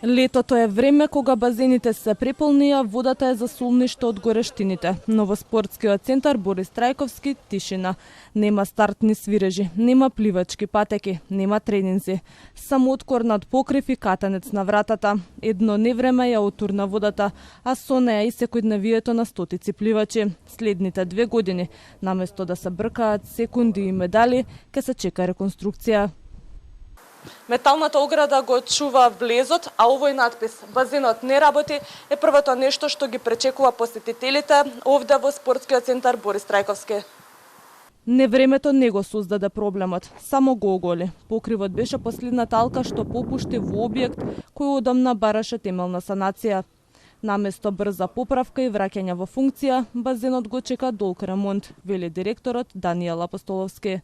Летото е време кога базените се преполни, а водата е за солниште од горештините. Но во спортскиот центар Борис Трајковски тишина. Нема стартни свирежи, нема пливачки патеки, нема тренинзи. Само откор над покрив и катанец на вратата. Едно невреме ја отурна водата, а со неа и секојдневието на стотици пливачи. Следните 2 години, наместо да се бркаат секунди и медали, ке се чека реконструкција. Металната ограда го чува влезот, а овој надпис "Базенот не работи" е првото нешто што ги пречекува посетителите овде во спортскиот центар Борис Трајковски. Невремето не го создаде проблемот, само го оголи. Покривот беше последна талка што попушти во објект кој одамна бараше темелна санација. Наместо брза поправка и враќање во функција, базенот го чека долг ремонт, вели директорот Даниел Апостоловски.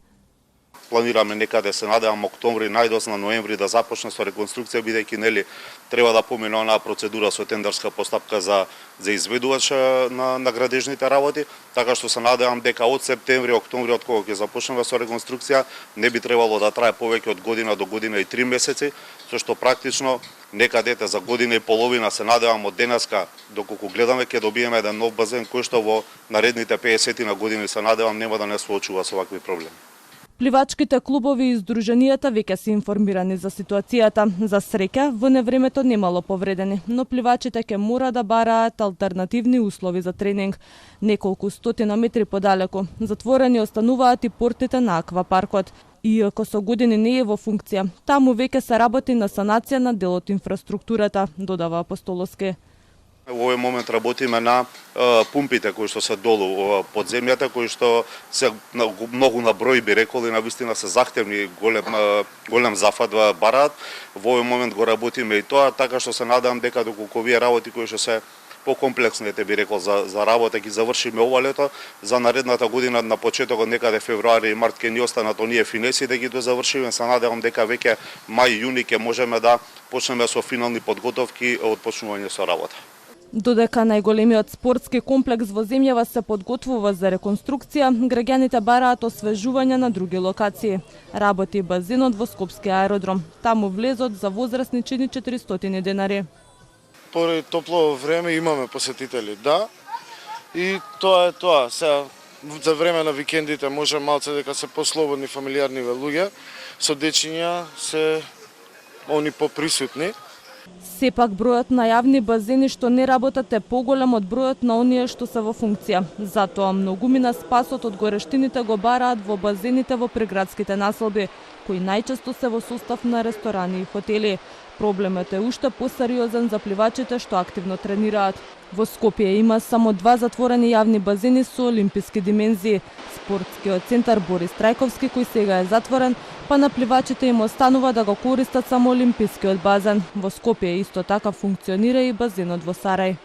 Планираме некаде, се надевам, октомври, најдосна ноември да започне со реконструкција, бидејќи нели треба да помине онаа процедура со тендерска постапка за изведувач на градежните работи, така што се надевам дека од септември, октомври, од кога ќе започнеме со реконструкција, не би требало да трае повеќе од година до година и 3 месеци, со што практично некаде за година и половина се надевам од денеска доколку гледаме ќе добиеме еден нов базен кој што во наредните 50 на години се надевам нема да не соочува со вакви проблеми. Пливачките клубови и издруженијата веќе се информирани за ситуацијата. За среќа, во невремето немало повредени, но пливачите ќе мора да бараат алтернативни услови за тренинг. Неколку стотина метри подалеку, затворени остануваат и портите на аквапаркот. Иако со години не е во функција, таму веќе се работи на санација на дел од инфраструктурата, додава Апостоловски. Во овој момент работиме на пумпите кои што се долу под земјата, кои што се многу на број, би рекол, и навистина се захтевни, голем зафат бараат. Во овој момент го работиме и тоа, така што се надам дека доколку овие работи кои што се покомплексните, би рекол, за работа ги завршиме ова лето, за наредната година на почетокот некаде февруари и март ќе ни останат оние финеси да ги дозавршиме. Се надевам дека веќе мај јуни ќе можеме да почнеме со финални подготовки од почнување со работа. Додека најголемиот спортски комплекс во земјава се подготвува за реконструкција, граѓаните бараат освежување на други локации. Работи базенот во Скопски аеродром. Таму влезот за возрастни чини 400 денари. Поради топло време имаме посетители, да. И тоа е тоа. Сега за време на викендите може малце дека се послободни фамилиарни луѓе, со дечиња се они поприсутни. Сепак бројот на јавни базени што не работат е поголем од бројот на оние што се во функција. Затоа многумина спасот од горештините го бараат во базените во приградските населби, кои најчесто се во состав на ресторани и хотели. Проблемот е уште посериозен за пливачите што активно тренираат. Во Скопје има само 2 затворени јавни базени со олимписки димензии. Спортскиот центар Борис Трајковски, кој сега е затворен, па на пливачите им останува да го користат само олимпискиот базен. Во Скопје исто така функционира и базенот во Сарај.